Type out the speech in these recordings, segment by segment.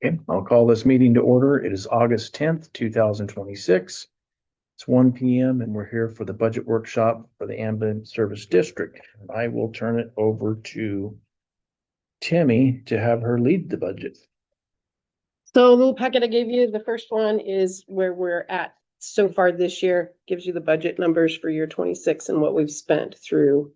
Okay, I'll call this meeting to order. It is August 10th, 2026. It's 1 p.m. and we're here for the budget workshop for the Ambulance Service District. I will turn it over to Timmy to have her lead the budget. So the little packet I gave you, the first one is where we're at so far this year, gives you the budget numbers for year 26 and what we've spent through.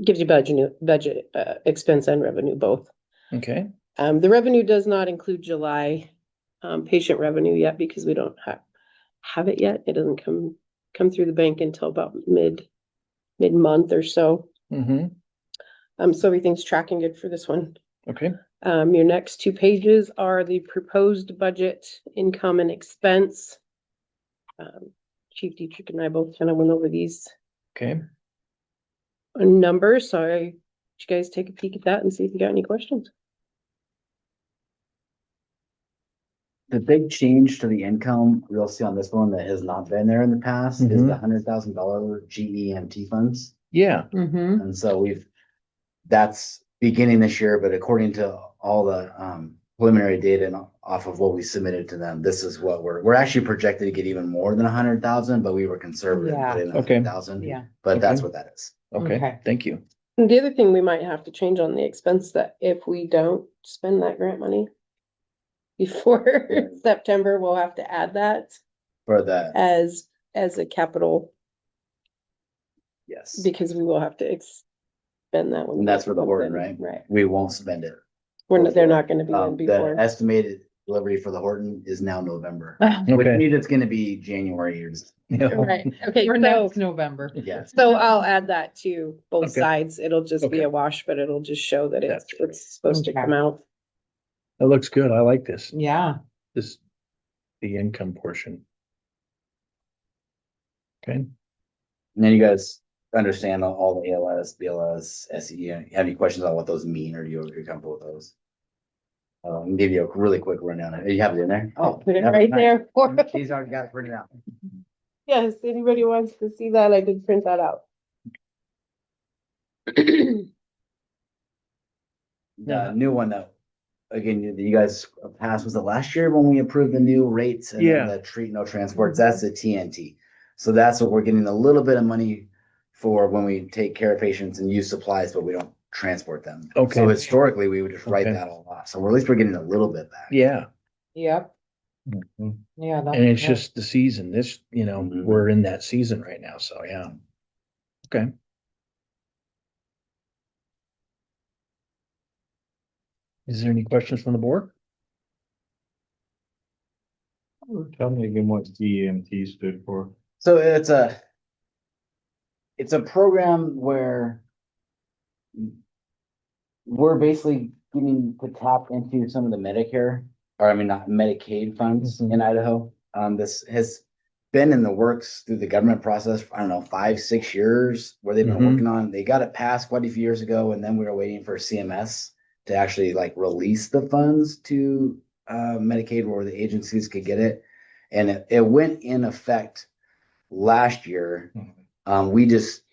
Gives you budget, expense and revenue both. Okay, The revenue does not include July patient revenue yet because we don't have it yet. It doesn't come through the bank until about mid-month or so. So everything's tracking good for this one. okay, Your next two pages are the proposed budget, income and expense. Chief Dietrich and I both kind of went over these okay. numbers, so you guys take a peek at that and see if you got any questions. The big change to the income we'll see on this one that has not been there in the past is the $100,000 GEMT funds. Yeah, And so that's beginning this year, but according to all the preliminary data and off of what we submitted to them, this is what we're actually projected to get even more than 100,000, but we were conservative. Yeah. Put in Okay. 100,000. Yeah. But that's Okay. what that is. okay, Okay. thank you. And the other thing we might have to change on the expense, that if we don't spend that grant money before September, we'll have to add that For the as a capital, yes. because we will have to expend that one. And that's for the Horton, right? Right. We won't spend it. They're not gonna be in The before. estimated delivery for the Horton is now November, which Okay. means it's gonna be January or Yeah. Right, okay, For so, next November. yes. so I'll add that to both Okay. sides. It'll just be Okay. a wash, but it'll just show that That's right. it's supposed to Okay. come out. That looks good. I like this, Yeah. the income portion. Okay, And then you guys understand all the ALS, BLS, SE. Have any questions on what those mean, or you're comfortable with those? I can give you a really quick rundown. You have it in there? I'll put it right there for, She's already got it printed out. yes, anybody wants to see that, I did print that out. The new one that, again, you guys passed, was it last year when we approved the new rates? And then Yeah. the treat no transports, that's the TNT. So that's what we're getting a little bit of money for when we take care of patients and use supplies, but we don't transport them. Okay. So historically, we would just write Okay. that all off. So at least we're getting a little bit back. yeah. Yep. Mhm. Yeah. And it's just the season, Mhm. we're in that season right now, so yeah. Okay. Is there any questions from the board? Tell me again what GEMT stood for. So it's a program where we're basically getting to tap into some of the Medicare, or I mean, not Medicaid funds Mhm. in Idaho. This has been in the works through the government process, I don't know, 5, 6 years where they've been Mhm. working on. They got it passed quite a few years ago, and then we were waiting for CMS to actually like release the funds to Medicaid where the agencies could get it. And it went in effect last year.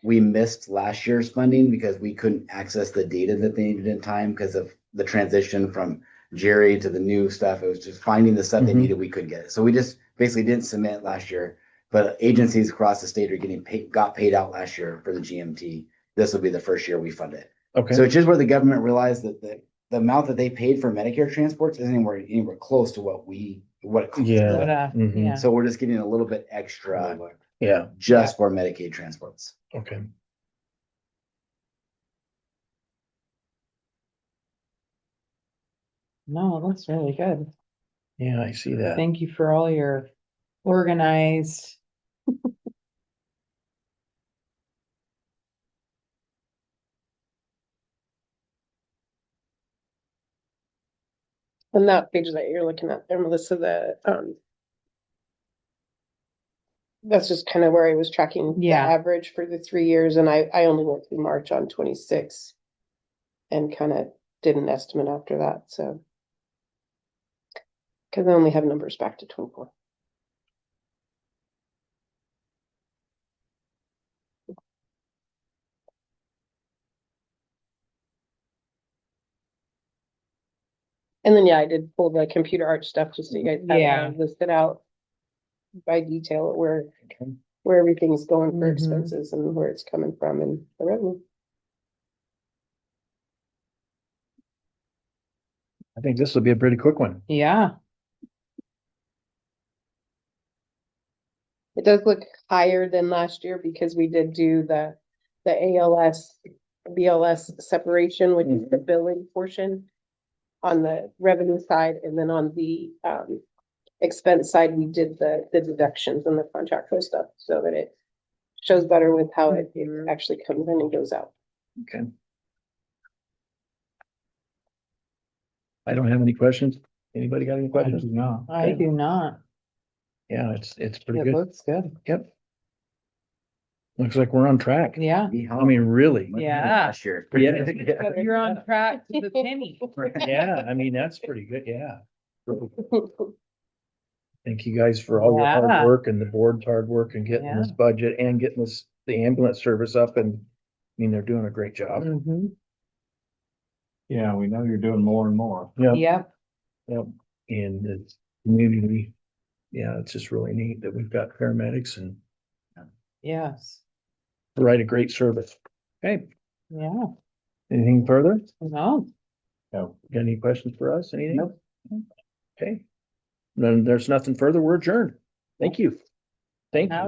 We missed last year's funding because we couldn't access the data that they needed in time because of the transition from Jerry to the new stuff. It was just finding the stuff they Mhm. needed. We couldn't get it. So we just basically didn't submit last year, but agencies across the state are got paid out last year for the GMT. This will be the first year we fund it. Okay, So it's just where the government realized that the amount that they paid for Medicare transports isn't anywhere close to what it costs. yeah. Mhm. Yeah. So we're just getting a little bit extra Yeah, just for Medicaid transports. okay. No, that's really good. Yeah, I see that. Thank you for all your organized. And that page that you're looking at there, Melissa, that's just kind of where I was tracking the Yeah. average for the 3 years, and I only went through March on 26 and kind of did an estimate after that, so. Because I only have numbers back to 24. And then, yeah, I did pull the computer art stuff just so you guys have it Yeah. all listed out by detail Okay. where everything's going for Mhm. expenses and where it's coming from and the revenue. I think this will be a pretty quick one. Yeah, It does look higher than last year because we did do the ALS, BLS separation, which is the billing portion on the revenue side, and then on the expense side, we did the deductions and the contract for stuff so that it shows better with how it actually comes in and goes out. Okay. I don't have any questions. Anybody got any I questions? do not. I do not. Yeah, it's pretty It good. looks good. Yep. Looks like we're on track. Yeah. I mean, really. Yeah. Last year. Yeah. You're on track to the penny. Yeah, I mean, that's pretty good. Yeah. Thank you guys for all your hard Yeah. work and the board's hard work and getting this budget and getting this, the ambulance service up, and I mean, they're doing a great job. Mhm. Yeah, we know you're doing more and more. Yeah. Yep, Yep. And the community, yeah, it's just really neat that we've got paramedics and yes, provide a great service. Okay, yeah, anything further? no. So. Got any questions for us? Anything? Nope. Okay. Then there's nothing further. We're adjourned. Thank you. Thank That you. was